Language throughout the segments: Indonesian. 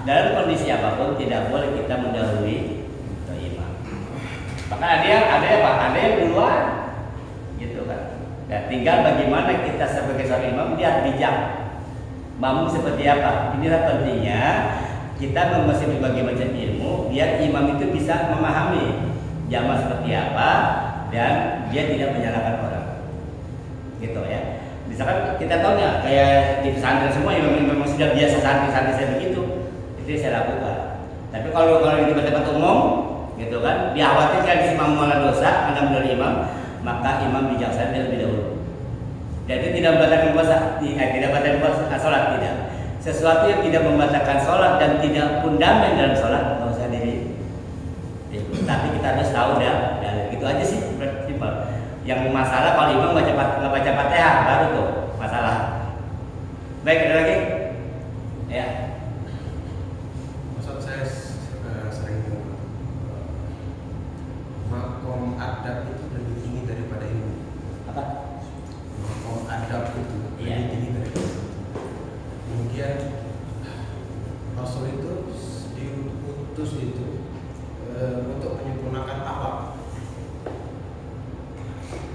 dalam kondisi apapun tidak boleh kita mendahului imam. Maka ada yang duluan, gitu kan. Dan tinggal bagaimana kita sebagai seorang imam dia bijak, mampu seperti apa. Inilah pentingnya kita menguasai berbagai macam ilmu, biar imam itu bisa memahami jamaah seperti apa dan dia tidak menyalahkan orang, gitu ya. Misalkan kita tahu nggak, kayak di pesantren semua memang sudah biasa santri saya begitu, itu saya lakukan. Tapi kalau di tempat-tempat umum, gitu kan, dikhawatirkan si imam malah dosa karena benar imam, maka imam bijaksana terlebih dahulu. Jadi tidak membatalkan puasa, tidak membatalkan puasa, sholat tidak. Sesuatu yang tidak membatalkan sholat dan tidak pun damai dalam sholat, nggak usah diri. Tapi kita harus tahu dan gitu aja sih, simpel. Yang masalah kalau imam nggak baca Fatihah baru tuh masalah. Baik, ada lagi? Ya. Maksud saya sering makom adab itu lebih tinggi daripada ilmu. Apa? Makom adab itu lebih tinggi daripada ilmu. Kemudian Rasul itu diutus itu untuk menyempurnakan akhlak.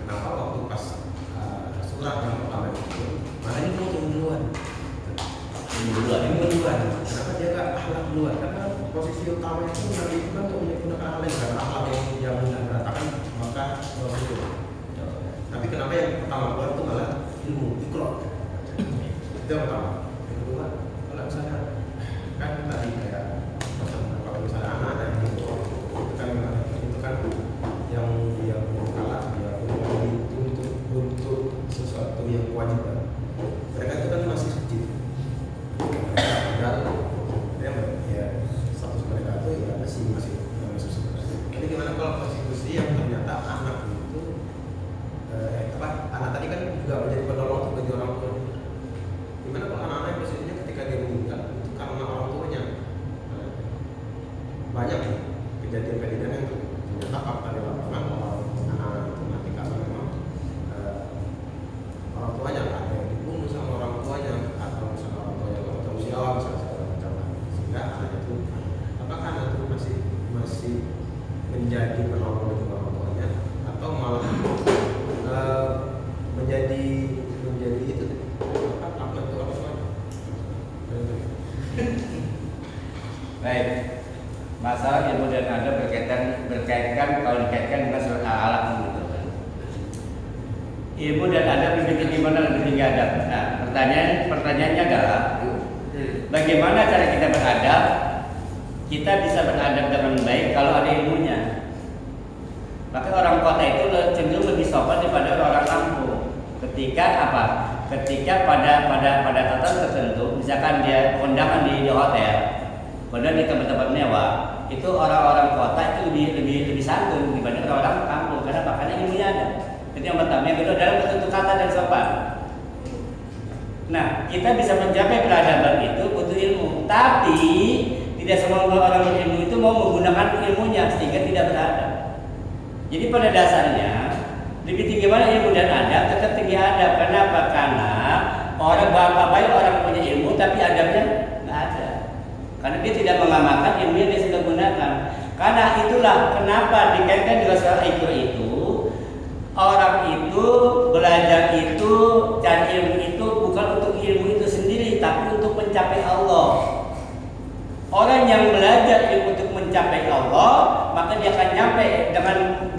Kenapa waktu pas surat yang pertama itu malah ini mau duluan. Kenapa dia nggak akhlak duluan? Karena posisi utama itu Nabi itu kan untuk menyempurnakan akhlak, karena akhlak yang berantakan maka itu. Tapi kenapa yang pertama keluar itu malah ilmu, ikro. Itu yang pertama. Yang kedua, kalau misalnya kan tadi kayak kalau misalnya anak-anak itu kan yang kalah dia untuk sesuatu yang kewajiban. Mereka itu kan masih kecil. Dan ya status mereka itu ya masih Jadi gimana kalau konstitusi yang ternyata anak itu anak tadi kan juga menjadi penolong untuk bagi orang tua. Gimana kalau anak-anak posisinya ketika dia meninggal itu karena orang tuanya? Banyak nih kejadian-kejadian yang ternyata fakta di lapangan kalau anak-anak itu mati karena memang orang tuanya ada yang dibunuh sama orang tuanya atau misalnya orang tuanya kalau tahu siapa misalnya segala macam, sehingga anak itu apakah anak itu masih menjadi penolong bagi orang tuanya atau malah menjadi itu apa Baik. Masalah ilmu dan adab berkaitan kalau dikaitkan dengan surat Al-Alaq gitu kan. Ilmu dan adab lebih tinggi mana, lebih tinggi adab. Nah, pertanyaannya adalah bagaimana cara kita beradab? Kita bisa beradab dengan baik kalau ada ilmunya. Maka orang kota itu cenderung lebih sopan daripada orang kampung. Ketika apa? Ketika pada tataran tertentu, misalkan dia kondangan di hotel, kondangan di tempat-tempat mewah, itu orang-orang kota itu lebih santun dibanding orang kampung. Karena makanya ilmunya ada. Jadi yang pertama, yang kedua adalah bentuk kata dan sopan. Nah, kita bisa mencapai peradaban itu butuh ilmu, tapi tidak semua orang berilmu itu mau menggunakan ilmunya sehingga tidak beradab. Jadi pada dasarnya lebih tinggi mana ilmu dan adab, tetap tinggi adab. Kenapa? Karena orang punya ilmu tapi adabnya nggak ada. Karena dia tidak mengamalkan ilmu yang dia sudah gunakan. Karena itulah kenapa dikaitkan dengan soal IQ itu. Orang itu belajar itu dan ilmu itu bukan untuk ilmu itu sendiri, tapi untuk mencapai Allah. Orang yang belajar ilmu untuk mencapai Allah, maka dia akan nyampe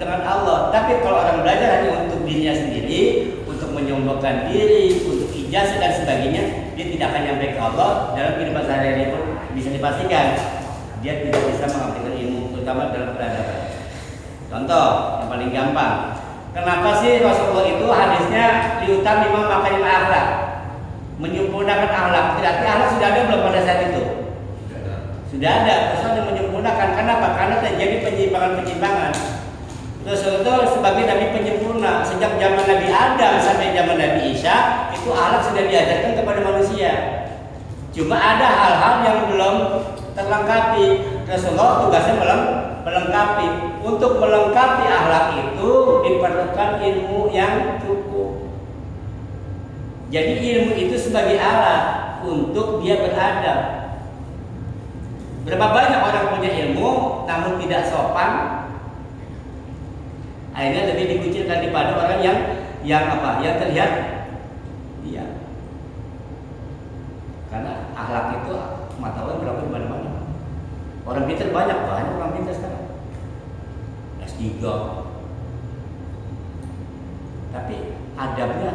dengan Allah. Tapi kalau orang belajar hanya untuk dirinya sendiri, untuk menyombongkan diri, untuk ijazah dan sebagainya, dia tidak akan nyampe ke Allah. Dalam kehidupan sehari-hari pun bisa dipastikan dia tidak bisa mengambil ilmu, terutama dalam peradaban. Contoh yang paling gampang, kenapa sih Rasulullah itu hadisnya liutam lima makarim akhlak, menyempurnakan akhlak? Berarti akhlak sudah ada belum pada saat itu? Sudah ada, Rasul menyempurnakan. Kenapa? Karena terjadi penyimpangan-penyimpangan. Rasul sebagai Nabi penyempurna, sejak zaman Nabi Adam sampai zaman Nabi Isa, itu akhlak sudah diajarkan kepada manusia. Cuma ada hal-hal yang belum terlengkapi. Rasulullah tugasnya melengkapi. Untuk melengkapi akhlak itu diperlukan ilmu yang cukup. Jadi ilmu itu sebagai alat untuk dia beradab. Berapa banyak orang punya ilmu namun tidak sopan, akhirnya lebih dikucilkan daripada orang yang terlihat dia. Karena akhlak itu mata orang berlaku di mana-mana. Orang pintar banyak orang pintar sekarang. S3. Tapi adabnya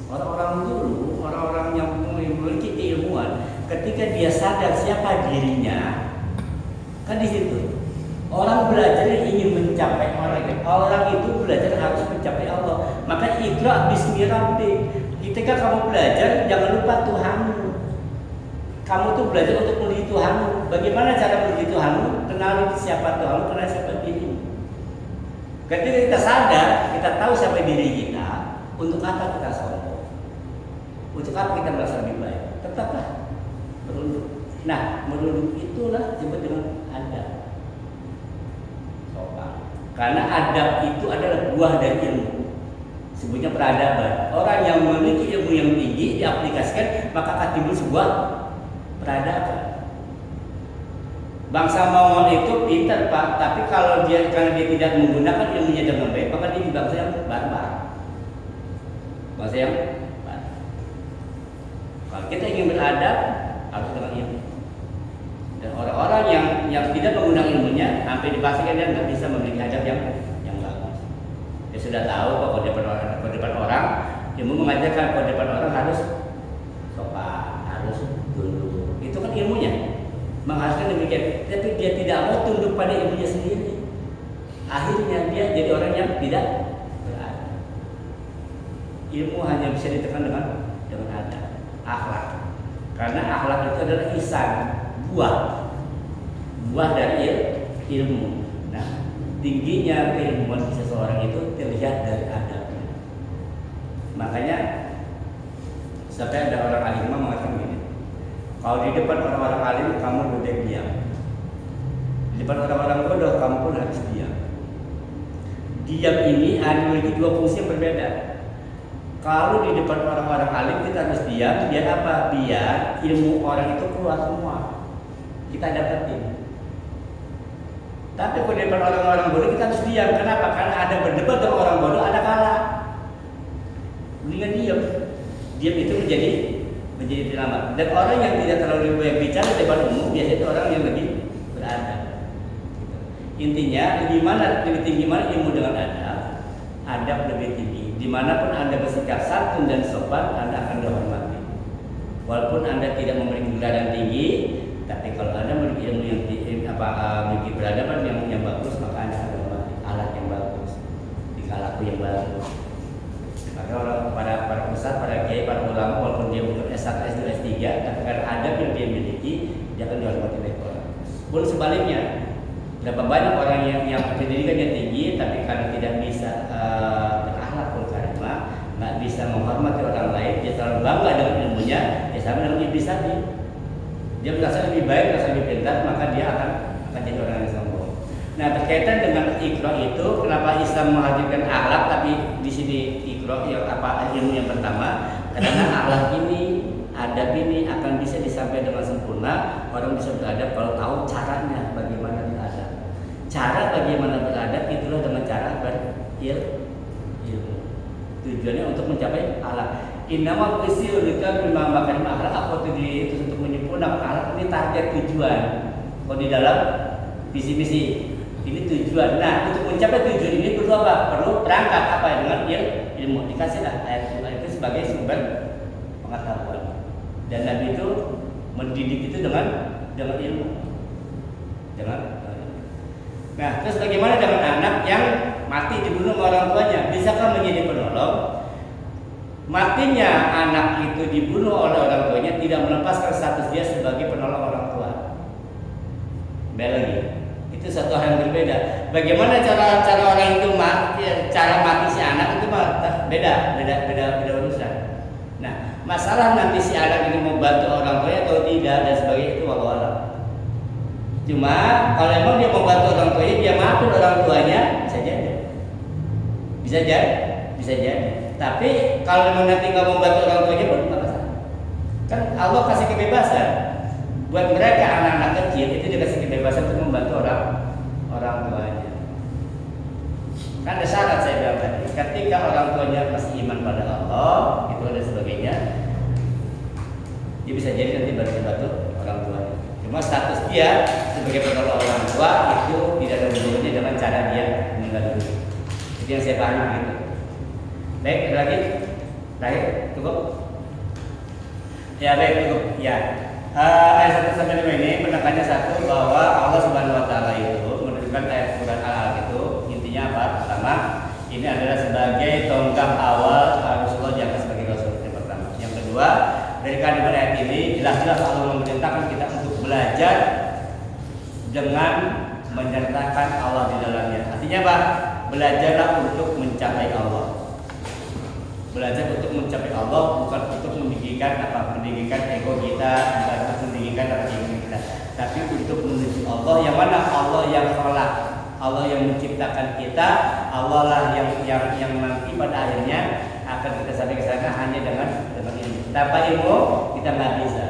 orang-orang dulu, orang-orang yang memiliki keilmuan, ketika dia sadar siapa dirinya, kan di situ. Orang belajar ingin mencapai orang itu belajar harus mencapai Allah. Maka iqra bismi rabbik. Ketika kamu belajar, jangan lupa Tuhanmu. Kamu tuh belajar untuk melihat Tuhanmu. Bagaimana cara melihat Tuhanmu? Kenali siapa Tuhanmu, kenali siapa dirimu. Ketika kita sadar, kita tahu siapa diri kita, untuk apa kita sombong? Untuk apa kita merasa lebih baik? Tetaplah merunduk. Nah, merunduk itulah disebut dengan adab. Karena adab itu adalah buah dari ilmu. Sebutnya peradaban. Orang yang memiliki ilmu yang tinggi diaplikasikan, maka akan timbul sebuah peradaban. Bangsa Mongol itu pintar Pak, tapi karena dia tidak menggunakan ilmunya dengan baik, maka dia bangsa yang barbar. Bangsa yang barbar. Kalau kita ingin beradab, harus dengan ilmu. Dan orang-orang yang tidak menggunakan ilmunya sampai dipastikan dia nggak bisa memiliki adab yang bagus. Dia sudah tahu kalau di depan orang, ilmu mengajarkan kalau di depan orang harus sopan, harus tunduk. Itu kan ilmunya mengharuskan demikian. Tapi dia tidak mau tunduk pada ilmunya sendiri. Akhirnya dia jadi orang yang tidak beradab. Ilmu hanya bisa ditekan dengan adab, akhlak. Karena akhlak itu adalah ihsan. Buah dari ilmu. Nah, tingginya keilmuan seseorang itu terlihat dari adabnya. Makanya sampai ada orang alim mengatakan gini, kalau di depan orang-orang alim kamu lebih diam, di depan orang-orang bodoh kamu pun harus diam. Diam ini memiliki dua fungsi yang berbeda. Kalau di depan orang-orang alim kita harus diam, biar apa? Biar ilmu orang itu keluar semua, kita dapetin. Tapi kalau di depan orang-orang bodoh kita harus diam. Kenapa? Karena ada berdebat dengan orang bodoh, ada kalah. Mendingan diam. Diam itu menjadi selamat. Dan orang yang tidak terlalu banyak bicara di depan umum biasanya itu orang yang lebih beradab. Intinya lebih tinggi mana ilmu dengan adab. Adab lebih tinggi. Dimanapun Anda bersikap santun dan sopan, Anda akan dihormati. Walaupun Anda tidak memiliki derajat tinggi, tapi kalau Anda memiliki ilmu yang memiliki peradaban yang bagus, maka Anda akan dihormati. Alat yang bagus, tingkah laku yang bagus. Maka orang para ustaz, para kiai, para ulama, walaupun dia bukan S1, S2, S3, tapi karena adab yang dia miliki, dia akan dihormati oleh orang. Pun sebaliknya, berapa banyak orang yang pendidikan yang tinggi, tapi karena tidak bisa berakhlak pun karimah, nggak bisa menghormati orang lain, dia terlalu bangga dengan ilmunya, dia sama dengan iblis tadi. Dia merasa lebih baik, merasa lebih pintar, maka dia akan jadi orang yang sombong. Nah, berkaitan dengan iqra itu, kenapa Islam menghadirkan akhlak, tapi di sini iqra yang ilmu yang pertama, karena akhlak ini, adab ini akan bisa disampaikan dengan sempurna. Orang bisa beradab kalau tahu caranya bagaimana beradab. Cara bagaimana beradab itulah dengan cara berilmu. Tujuannya untuk mencapai akhlak. Innama usilika bima makarim akhlak, apa itu untuk menyempurnakan akhlak. Ini target tujuan. Kalau di dalam visi-misi ini tujuan. Nah, untuk mencapai tujuan ini perlu apa? Perlu perangkat apa? Dengan ilmu. Dikasihlah ayat itu sebagai sumber pengetahuan. Dan Nabi itu mendidik itu dengan ilmu. Nah, terus bagaimana dengan anak yang mati dibunuh oleh orang tuanya? Bisakah menjadi penolong? Matinya anak itu dibunuh oleh orang tuanya tidak melepaskan status dia sebagai penolong orang tua. Lagi, itu satu hal yang berbeda. Bagaimana cara orang itu mati, cara mati si anak itu beda urusan. Nah, masalah nanti si anak ini membantu orang tuanya atau tidak dan sebagainya itu wallahu a'lam. Cuma kalau emang dia membantu orang tuanya, dia mati orang tuanya, bisa jadi. Tapi kalau memang nanti nggak membantu orang tuanya, pun nggak masalah. Kan Allah kasih kebebasan. buat mereka anak-anak kecil itu dikasih kebebasan untuk membantu orang tuanya. Kan ada syarat saya bilang tadi, ketika orang tuanya masih iman pada Allah, itu dan sebagainya, dia bisa jadi nanti bantu orang tuanya. Cuma status dia sebagai penolong orang tua itu tidak ada hubungannya dengan cara dia meninggal dunia. Itu yang saya pahami gitu. Baik, ada lagi? Baik, cukup? Ya baik, cukup. Ya. Ayat 1-5 ini penekannya satu bahwa Allah Subhanahu Wa Taala itu menunjukkan ayat Quran Al-Alaq itu intinya apa? Pertama, ini adalah sebagai tonggak awal Rasulullah diangkat sebagai Rasul yang pertama. Yang kedua, dari kandungan ayat ini jelas-jelas Allah memerintahkan kita untuk belajar dengan menyertakan Allah di dalamnya. Artinya apa? Belajarlah untuk mencapai Allah. Belajar untuk mencapai Allah, bukan untuk meninggikan ego kita, bukan untuk meninggikan keinginan kita, tapi untuk menuju Allah yang mana? Allah yang khalaq, Allah yang menciptakan kita, Allah lah yang nanti pada akhirnya akan kita sampai ke sana hanya dengan ilmu. Tanpa ilmu kita nggak bisa.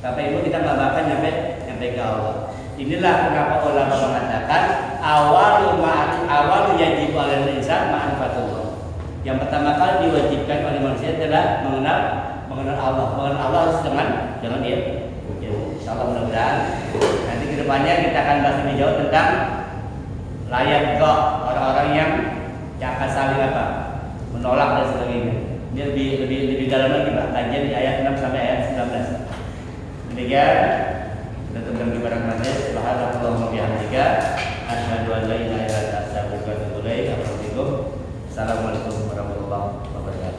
Tanpa ilmu kita nggak bakal nyampe ke Allah. Inilah kenapa ulama mengatakan awal yajib alal insan ma'rifatullah. Yang pertama kali diwajibkan oleh manusia adalah mengenal Allah. Mengenal Allah harus dengan dia. Insyaallah mudah-mudahan nanti kedepannya kita akan bahas lebih jauh tentang layak kok orang-orang yang akan saling menolak dan sebagainya. Ini lebih dalam lagi kajian di ayat 6 sampai ayat 19. Demikian kita tentang ibarat manis. Subhanallah bihamdika asyhadu an la ilaha illa anta astaghfiruka wa atubu ilaik. Assalamualaikum warahmatullahi wabarakatuh.